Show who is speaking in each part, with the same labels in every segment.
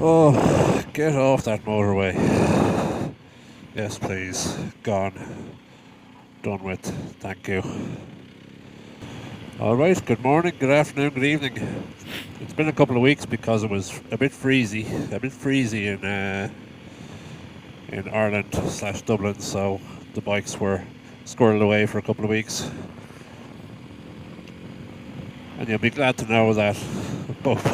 Speaker 1: Oh, get off that motorway. Yes, please. Gone. Done with. Thank you. Alright, good morning, good afternoon, good evening. It's been a couple of weeks because it was a bit freezy in Ireland slash Dublin, so the bikes were squirreled away for a couple of weeks. And you'll be glad to know that both,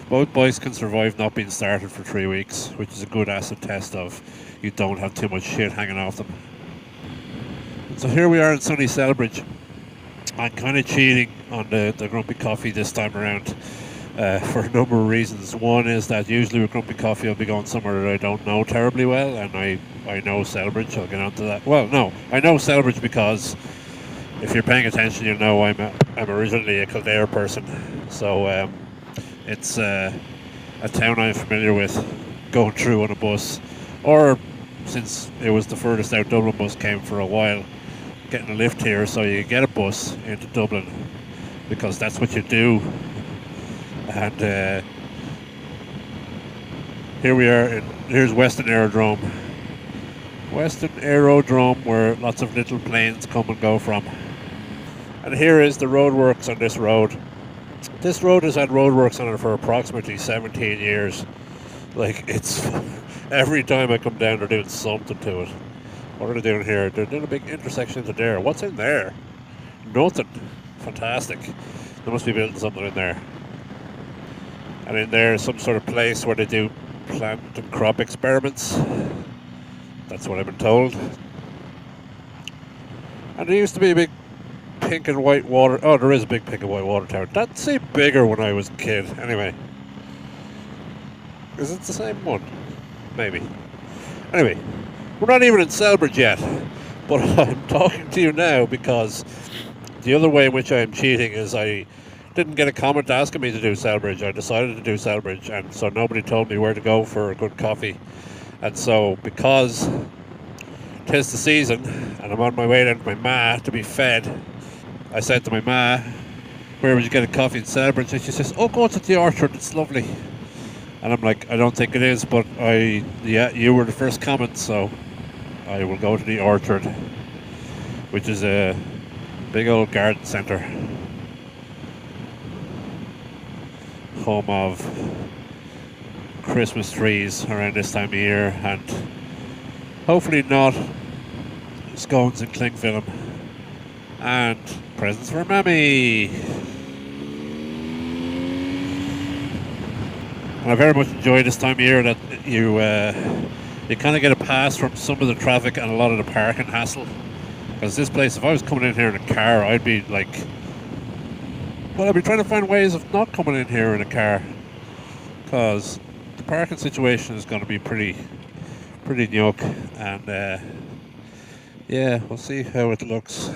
Speaker 1: both bikes can survive not being started for 3 weeks, which is a good acid test of you don't have too much shit hanging off them. So here we are in sunny Celbridge. I'm kind of cheating on the Grumpy Coffee this time around for a number of reasons. One is that usually with Grumpy Coffee I'll be going somewhere that I don't know terribly well, and I know Celbridge. I'll get onto that. Well, no, I know Celbridge because if you're paying attention, you know I'm originally a Kildare person. So it's a town I'm familiar with going through on a bus, or since it was the furthest out Dublin bus came for a while, getting a lift here so you get a bus into Dublin because that's what you do. And here we are. Here's Western Aerodrome. Western Aerodrome, where lots of little planes come and go from. And here is the roadworks on this road. This road has had roadworks on it for approximately 17 years. Like, it's every time I come down, they're doing something to it. What are they doing here? They're doing a big intersection into there. What's in there? Nothing. Fantastic. They must be building something in there. And in there is some sort of place where they do plant and crop experiments. That's what I've been told. And there used to be a big pink and white water... Oh, there is a big pink and white water tower. That seemed bigger when I was a kid. Anyway. Is it the same one? Maybe. Anyway. We're not even in Celbridge yet. But I'm talking to you now because the other way in which I am cheating is I didn't get a comment asking me to do Celbridge. I decided to do Celbridge, and so nobody told me where to go for a good coffee. And so, because 'tis the season and I'm on my way down to my ma to be fed, I said to my ma, where would you get a coffee in Celbridge? And she says, oh, go to the Orchard, it's lovely. And I'm like, I don't think it is, but you were the first comment, so I will go to the Orchard, which is a big old garden centre. Home of Christmas trees around this time of year, and hopefully not scones and cling film, and presents for Mammy. And I very much enjoy this time of year that you kind of get a pass from some of the traffic and a lot of the parking hassle. Because this place, if I was coming in here in a car, I'd be like, well, I'd be trying to find ways of not coming in here in a car, because the parking situation is going to be pretty nyuk, and yeah, we'll see how it looks.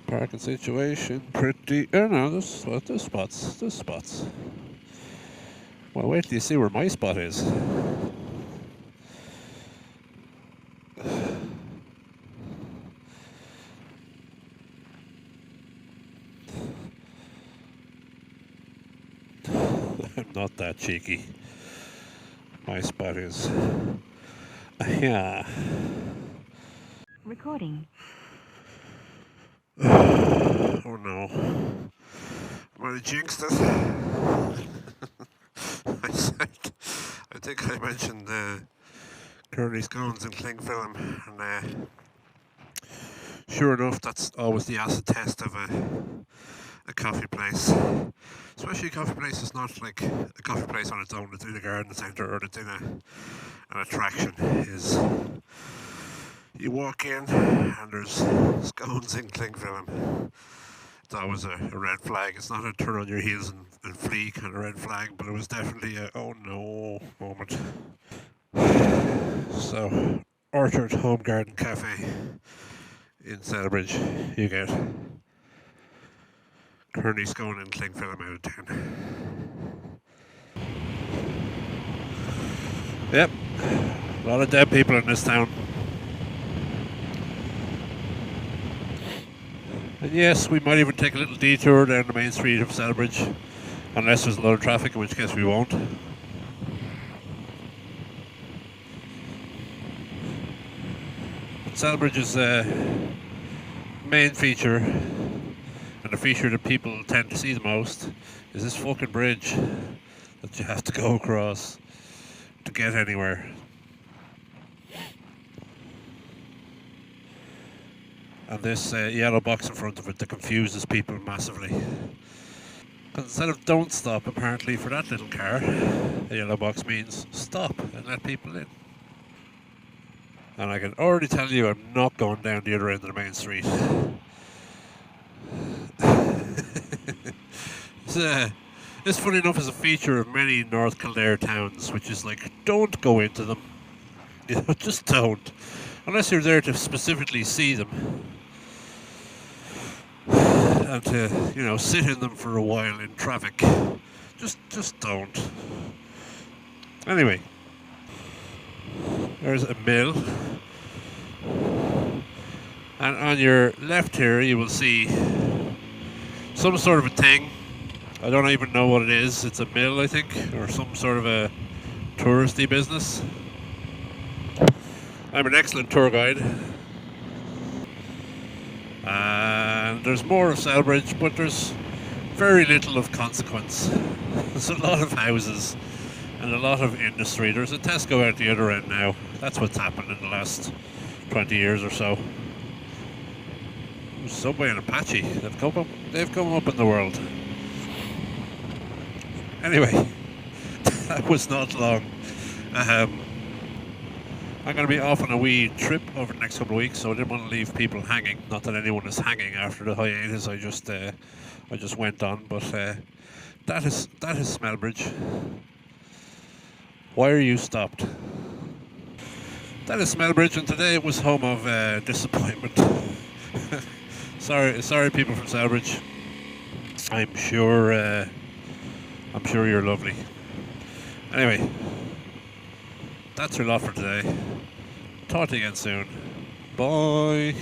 Speaker 1: Parking situation pretty. Oh no, there's spots. Well, wait till you see where my spot is. I'm not that cheeky. My spot is. Yeah.
Speaker 2: Recording.
Speaker 1: Oh no. Might have jinxed it. I think I mentioned curly scones and cling film, and sure enough, that's always the acid test of a coffee place. Especially a coffee place is not like a coffee place on its own. It's in a garden centre or it's in an attraction. Is you walk in and there's scones and cling film. It's always a red flag. It's not a turn on your heels and flee kind of red flag, but it was definitely a oh no moment. So, Orchard Home Garden Cafe in Celbridge, you get curly scone and cling film out of 10. Yep, a lot of dead people in this town. And yes, we might even take a little detour down the main street of Celbridge, unless there's a lot of traffic, in which case we won't. Celbridge's main feature, and the feature that people tend to see the most, is this fucking bridge that you have to go across to get anywhere. And this yellow box in front of it that confuses people massively. Because instead of don't stop, apparently for that little car, the yellow box means stop and let people in. And I can already tell you I'm not going down the other end of the main street. This, funny enough, is a feature of many North Kildare towns, which is like, don't go into them. You know, just don't. Unless you're there to specifically see them. And to, you know, sit in them for a while in traffic. Just don't. Anyway. There's a mill. And on your left here you will see some sort of a thing. I don't even know what it is. It's a mill, I think, or some sort of a touristy business. I'm an excellent tour guide. And there's more of Celbridge, but there's very little of consequence. There's a lot of houses and a lot of industry. There's a Tesco out the other end now. That's what's happened in the last 20 years or so. Subway and Apache, they've come up in the world. Anyway, that was not long. I'm going to be off on a wee trip over the next couple of weeks, so I didn't want to leave people hanging. Not that anyone is hanging after the hiatus I just went on, but that is Celbridge. Why are you stopped? That is Celbridge, and today it was home of disappointment. sorry, people from Celbridge. I'm sure you're lovely. Anyway, that's your lot for today. Talk to you again soon. Bye.